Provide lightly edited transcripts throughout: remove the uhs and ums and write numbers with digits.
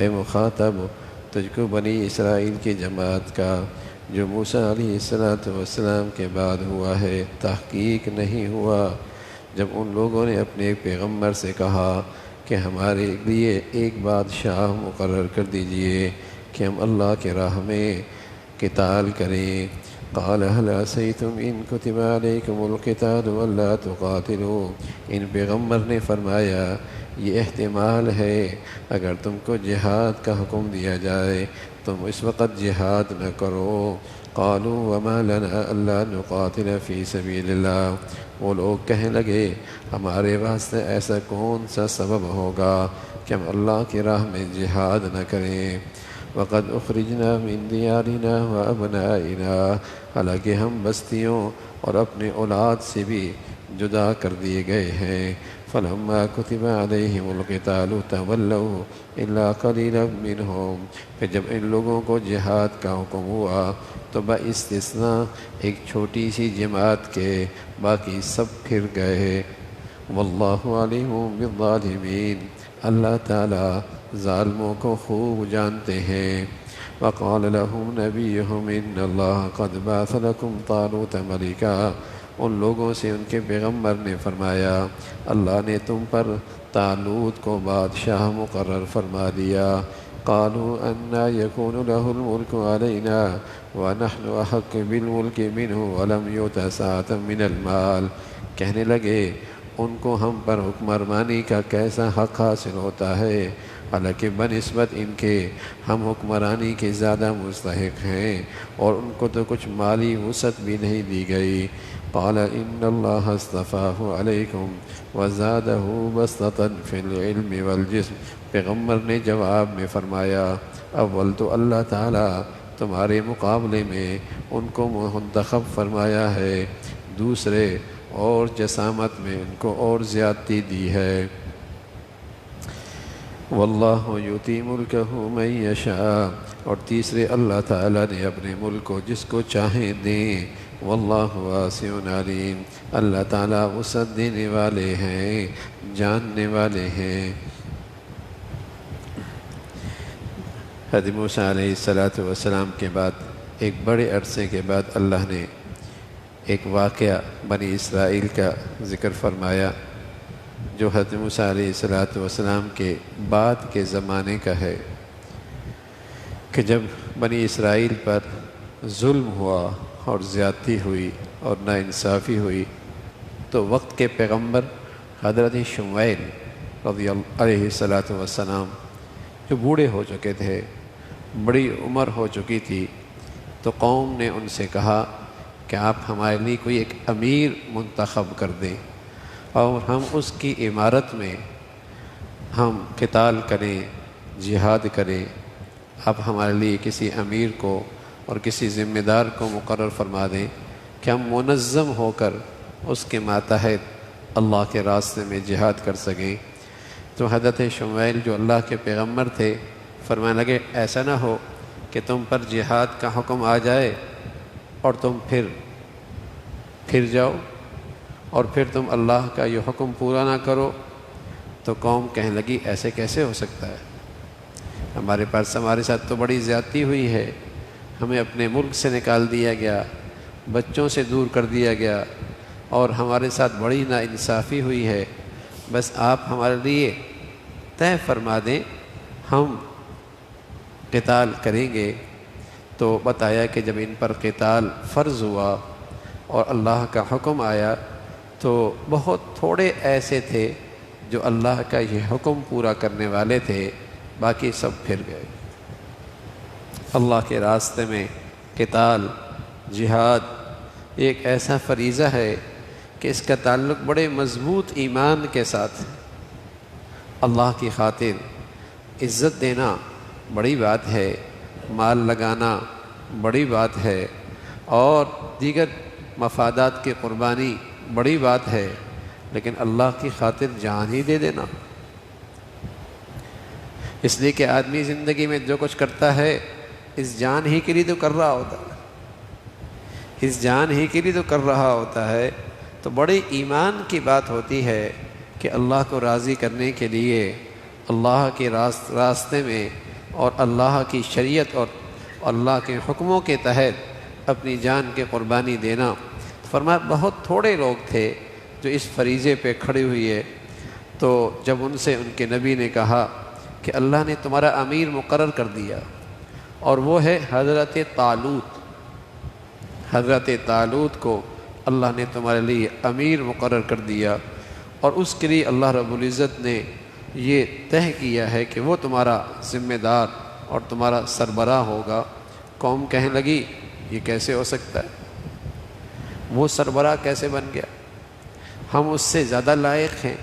اے مخاطب، تجھ کو بنی اسرائیل کی جماعت کا جو موسیٰ علیہ السلام کے بعد ہوا ہے تحقیق نہیں ہوا، جب ان لوگوں نے اپنے ایک پیغمبر سے کہا کہ ہمارے لیے ایک بادشاہ مقرر کر دیجئے کہ ہم اللہ کے راہ میں قتال کریں۔ قال هل عسیتم ان کتب علیکم القتال الا تقاتلوا، ان پیغمبر نے فرمایا یہ احتمال ہے اگر تم کو جہاد کا حکم دیا جائے تم اس وقت جہاد نہ کرو۔ قالوا وما لنا الا نقاتل فی سبیل اللہ، وہ لوگ کہنے لگے ہمارے واسطے ایسا کون سا سبب ہوگا کہ ہم اللہ کی راہ میں جہاد نہ کریں۔ وقد اخرجنا من دیارنا وابنائنا، حالانکہ ہم بستیوں اور اپنے اولاد سے بھی جدا کر دیے گئے ہیں۔ فلما كتب عليهم القتال تولوا الا قليلا منهم، پھر جب ان لوگوں کو جہاد کا حکم ہوا تو باستثناء ایک چھوٹی سی جماعت کے باقی سب پھر گئے۔ واللہ علیم بالظالمین، اللہ تعالی ظالموں کو خوب جانتے ہیں۔ وقال لهم نبیهم ان اللہ قد بعث لكم طالوت ملکا، ان لوگوں سے ان کے پیغمبر نے فرمایا اللہ نے تم پر طالوت کو بادشاہ مقرر فرما دیا۔ قالوا انا يكون له الملك علينا ونحن احق بالملك منه ولم يؤت سعة من المال، کہنے لگے ان کو ہم پر حکمرانی کا کیسا حق حاصل ہوتا ہے، حالانکہ بنسبت ان کے ہم حکمرانی کے زیادہ مستحق ہیں اور ان کو تو کچھ مالی وسعت بھی نہیں دی گئی۔ قال ان اللہ اصطفاہ علیکم وزادہ بسطة فی العلم والجسم، پیغمبر نے جواب میں فرمایا اول تو اللہ تعالیٰ تمہارے مقابلے میں ان کو منتخب فرمایا ہے، دوسرے اور جسامت میں ان کو اور زیادتی دی ہے۔ واللہ یؤتی ملکہ من یشاء، اور تیسرے اللہ تعالیٰ نے اپنے ملک کو جس کو چاہیں دیں۔ واللہ واسع علیم، اللہ تعالیٰ وسعت دینے والے ہیں، جاننے والے ہیں۔ حضرت موسیٰ علیہ السلام کے بعد ایک بڑے عرصے کے بعد اللہ نے ایک واقعہ بنی اسرائیل کا ذکر فرمایا جو حضرت موسیٰ علیہ السلام کے بعد کے زمانے کا ہے، کہ جب بنی اسرائیل پر ظلم ہوا اور زیادتی ہوئی اور ناانصافی ہوئی تو وقت کے پیغمبر حضرت شمویل رضی اللہ علیہ السلام جو بوڑھے ہو چکے تھے، بڑی عمر ہو چکی تھی، تو قوم نے ان سے کہا کہ آپ ہمارے لیے کوئی ایک امیر منتخب کر دیں اور ہم اس کی عمارت میں ہم قتال کریں، جہاد کریں۔ آپ ہمارے لیے کسی امیر کو اور کسی ذمہ دار کو مقرر فرما دیں کہ ہم منظم ہو کر اس کے ماتحت اللہ کے راستے میں جہاد کر سکیں۔ تو حضرت شمویل جو اللہ کے پیغمبر تھے فرمانے لگے ایسا نہ ہو کہ تم پر جہاد کا حکم آ جائے اور تم پھر جاؤ اور پھر تم اللہ کا یہ حکم پورا نہ کرو۔ تو قوم کہنے لگی ایسے کیسے ہو سکتا ہے، ہمارے ساتھ تو بڑی زیادتی ہوئی ہے، ہمیں اپنے ملک سے نکال دیا گیا، بچوں سے دور کر دیا گیا اور ہمارے ساتھ بڑی ناانصافی ہوئی ہے، بس آپ ہمارے لیے طے فرما دیں، ہم قتال کریں گے۔ تو بتایا کہ جب ان پر قتال فرض ہوا اور اللہ کا حکم آیا تو بہت تھوڑے ایسے تھے جو اللہ کا یہ حکم پورا کرنے والے تھے، باقی سب پھر گئے۔ اللہ کے راستے میں قتال، جہاد ایک ایسا فریضہ ہے کہ اس کا تعلق بڑے مضبوط ایمان کے ساتھ ہے۔ اللہ کی خاطر عزت دینا بڑی بات ہے، مال لگانا بڑی بات ہے اور دیگر مفادات کی قربانی بڑی بات ہے، لیکن اللہ کی خاطر جان ہی دے دینا، اس لیے کہ آدمی زندگی میں جو کچھ کرتا ہے اس جان ہی کے لیے تو کر رہا ہوتا ہے، اس جان ہی کے لیے تو کر رہا ہوتا ہے۔ تو بڑے ایمان کی بات ہوتی ہے کہ اللہ کو راضی کرنے کے لیے اللہ کے راستے میں اور اللہ کی شریعت اور اللہ کے حکموں کے تحت اپنی جان کی قربانی دینا۔ فرمایا بہت تھوڑے لوگ تھے جو اس فریضے پہ کھڑے ہوئے، تو جب ان سے ان کے نبی نے کہا کہ اللہ نے تمہارا امیر مقرر کر دیا، اور وہ ہے حضرت طالوت، حضرت طالوت کو اللہ نے تمہارے لیے امیر مقرر کر دیا، اور اس کے لیے اللہ رب العزت نے یہ طے کیا ہے کہ وہ تمہارا ذمہ دار اور تمہارا سربراہ ہوگا۔ قوم کہنے لگی یہ کیسے ہو سکتا ہے، وہ سربراہ کیسے بن گیا، ہم اس سے زیادہ لائق ہیں،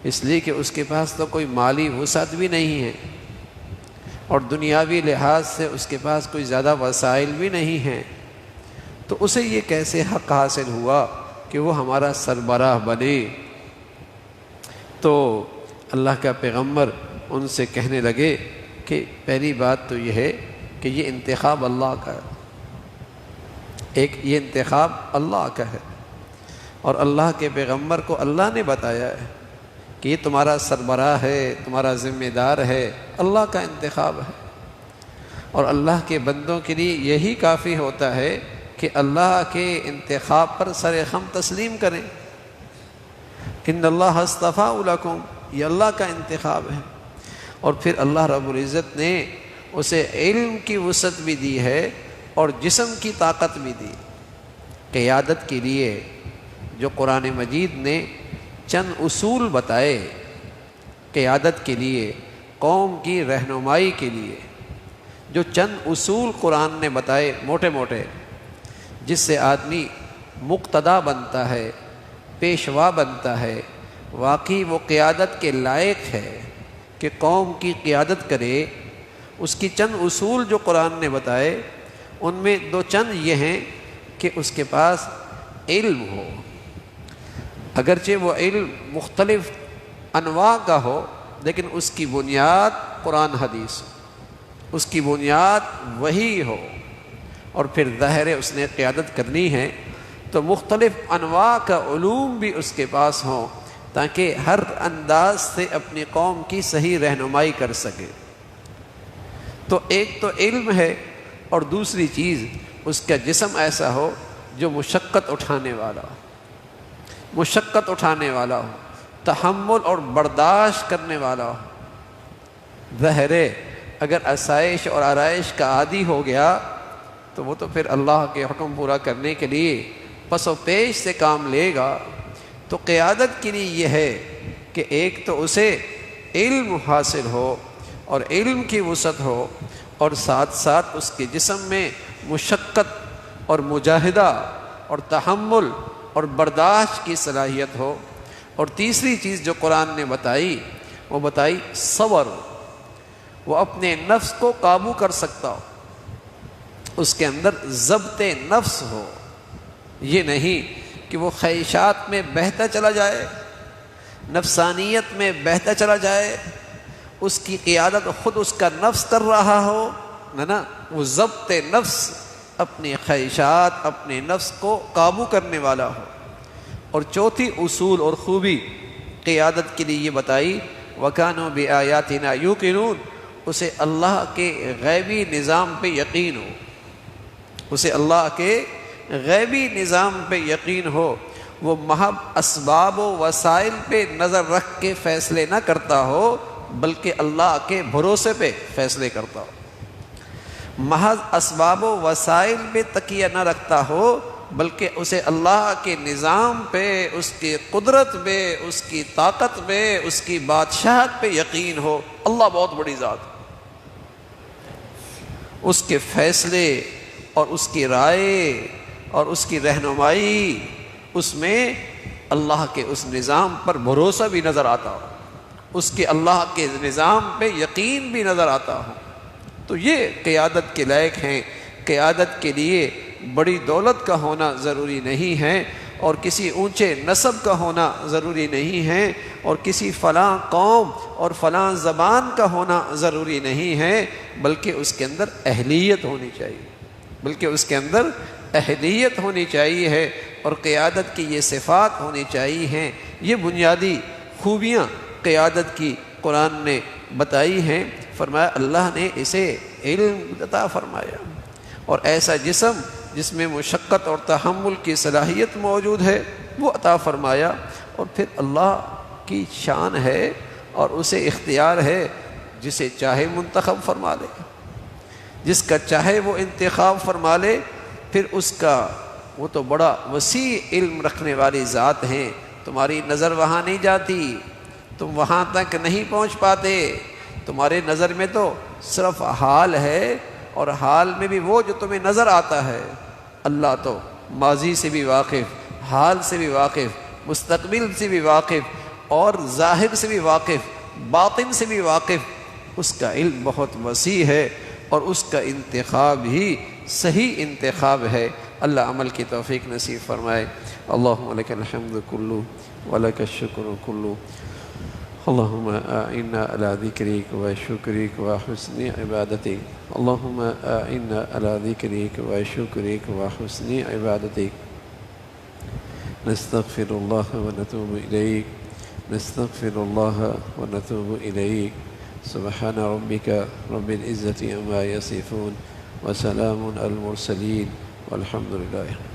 اس لیے کہ اس کے پاس تو کوئی مالی وسعت بھی نہیں ہے، اور دنیاوی لحاظ سے اس کے پاس کوئی زیادہ وسائل بھی نہیں ہیں، تو اسے یہ کیسے حق حاصل ہوا کہ وہ ہمارا سربراہ بنے۔ تو اللہ کا پیغمبر ان سے کہنے لگے کہ پہلی بات تو یہ ہے کہ یہ انتخاب اللہ کا ہے، یہ انتخاب اللہ کا ہے، اور اللہ کے پیغمبر کو اللہ نے بتایا ہے کہ یہ تمہارا سربراہ ہے، تمہارا ذمہ دار ہے، اللہ کا انتخاب ہے، اور اللہ کے بندوں کے لیے یہی کافی ہوتا ہے کہ اللہ کے انتخاب پر سر خم تسلیم کریں۔ ان اللہ اصطفیٰ لکم، یہ اللہ کا انتخاب ہے۔ اور پھر اللہ رب العزت نے اسے علم کی وسعت بھی دی ہے اور جسم کی طاقت بھی دی۔ قیادت کے لیے جو قرآن مجید نے چند اصول بتائے، قیادت کے لیے، قوم کی رہنمائی کے لیے جو چند اصول قرآن نے بتائے موٹے موٹے، جس سے آدمی مقتدا بنتا ہے، پیشوا بنتا ہے، واقعی وہ قیادت کے لائق ہے کہ قوم کی قیادت کرے، اس کی چند اصول جو قرآن نے بتائے، ان میں دو چند یہ ہیں کہ اس کے پاس علم ہو، اگرچہ وہ علم مختلف انواع کا ہو، لیکن اس کی بنیاد قرآن حدیث ہو، اس کی بنیاد وحی ہو، اور پھر ظاہر ہے اس نے قیادت کرنی ہے تو مختلف انواع کا علوم بھی اس کے پاس ہوں، تاکہ ہر انداز سے اپنی قوم کی صحیح رہنمائی کر سکے۔ تو ایک تو علم ہے، اور دوسری چیز اس کا جسم ایسا ہو جو مشقت اٹھانے والا ہو، مشقت اٹھانے والا ہو، تحمل اور برداشت کرنے والا ہو۔ ظاہر ہے اگر آسائش اور آرائش کا عادی ہو گیا تو وہ تو پھر اللہ کے حکم پورا کرنے کے لیے پس و پیش سے کام لے گا۔ تو قیادت کے لیے یہ ہے کہ ایک تو اسے علم حاصل ہو اور علم کی وسعت ہو، اور ساتھ ساتھ اس کے جسم میں مشقت اور مجاہدہ اور تحمل اور برداشت کی صلاحیت ہو، اور تیسری چیز جو قرآن نے بتائی وہ بتائی صبر، وہ اپنے نفس کو قابو کر سکتا ہو، اس کے اندر ضبط نفس ہو، یہ نہیں کہ وہ خواہشات میں بہتا چلا جائے، نفسانیت میں بہتا چلا جائے، اس کی قیادت خود اس کا نفس کر رہا ہو، نہ وہ ضبط نفس، اپنی خواہشات، اپنے نفس کو قابو کرنے والا ہو۔ اور چوتھی اصول اور خوبی قیادت کے لیے یہ بتائی وَكَانُوا بِآيَاتِنَا يُوقِنُونَ، اسے اللہ کے غیبی نظام پہ یقین ہو، اسے اللہ کے غیبی نظام پہ یقین ہو، وہ محض اسباب و وسائل پہ نظر رکھ کے فیصلے نہ کرتا ہو بلکہ اللہ کے بھروسے پہ فیصلے کرتا ہو، محض اسباب و وسائل پہ تکیہ نہ رکھتا ہو بلکہ اسے اللہ کے نظام پہ، اس کی قدرت پہ، اس کی طاقت پہ، اس کی بادشاہت پہ یقین ہو۔ اللہ بہت بڑی ذات، اس کے فیصلے اور اس کی رائے اور اس کی رہنمائی، اس میں اللہ کے اس نظام پر بھروسہ بھی نظر آتا ہو، اس کے اللہ کے نظام پہ یقین بھی نظر آتا ہو۔ تو یہ قیادت کے لائق ہیں۔ قیادت کے لیے بڑی دولت کا ہونا ضروری نہیں ہے، اور کسی اونچے نسب کا ہونا ضروری نہیں ہے، اور کسی فلاں قوم اور فلاں زبان کا ہونا ضروری نہیں ہے، بلکہ اس کے اندر اہلیت ہونی چاہیے، بلکہ اس کے اندر اہلیت ہونی چاہیے ہے، اور قیادت کی یہ صفات ہونی چاہیے ہیں۔ یہ بنیادی خوبیاں قیادت کی قرآن نے بتائی ہیں۔ فرمایا اللہ نے اسے علم عطا فرمایا، اور ایسا جسم جس میں مشقت اور تحمل کی صلاحیت موجود ہے وہ عطا فرمایا، اور پھر اللہ کی شان ہے اور اسے اختیار ہے جسے چاہے منتخب فرما لے، جس کا چاہے وہ انتخاب فرما لے، پھر اس کا وہ تو بڑا وسیع علم رکھنے والی ذات ہیں، تمہاری نظر وہاں نہیں جاتی، تم وہاں تک نہیں پہنچ پاتے، تمہارے نظر میں تو صرف حال ہے، اور حال میں بھی وہ جو تمہیں نظر آتا ہے۔ اللہ تو ماضی سے بھی واقف، حال سے بھی واقف، مستقبل سے بھی واقف، اور ظاہر سے بھی واقف، باطن سے بھی واقف، اس کا علم بہت وسیع ہے، اور اس کا انتخاب ہی صحیح انتخاب ہے۔ اللہ عمل کی توفیق نصیب فرمائے۔ اللہم لک الحمد کلو ولک الشکر کلو، اللہم اعنا علی ذکرک و شکرک و حسن عبادتک، اللہم اعنا علی ذکرک و شکرک و حسن عبادتک، نستغفر اللہ و نتوب الیک، نستغفر اللہ و نتوب الیک، سبحان ربک رب العزة عما یصفون وسلام علی المرسلین والحمد للہ۔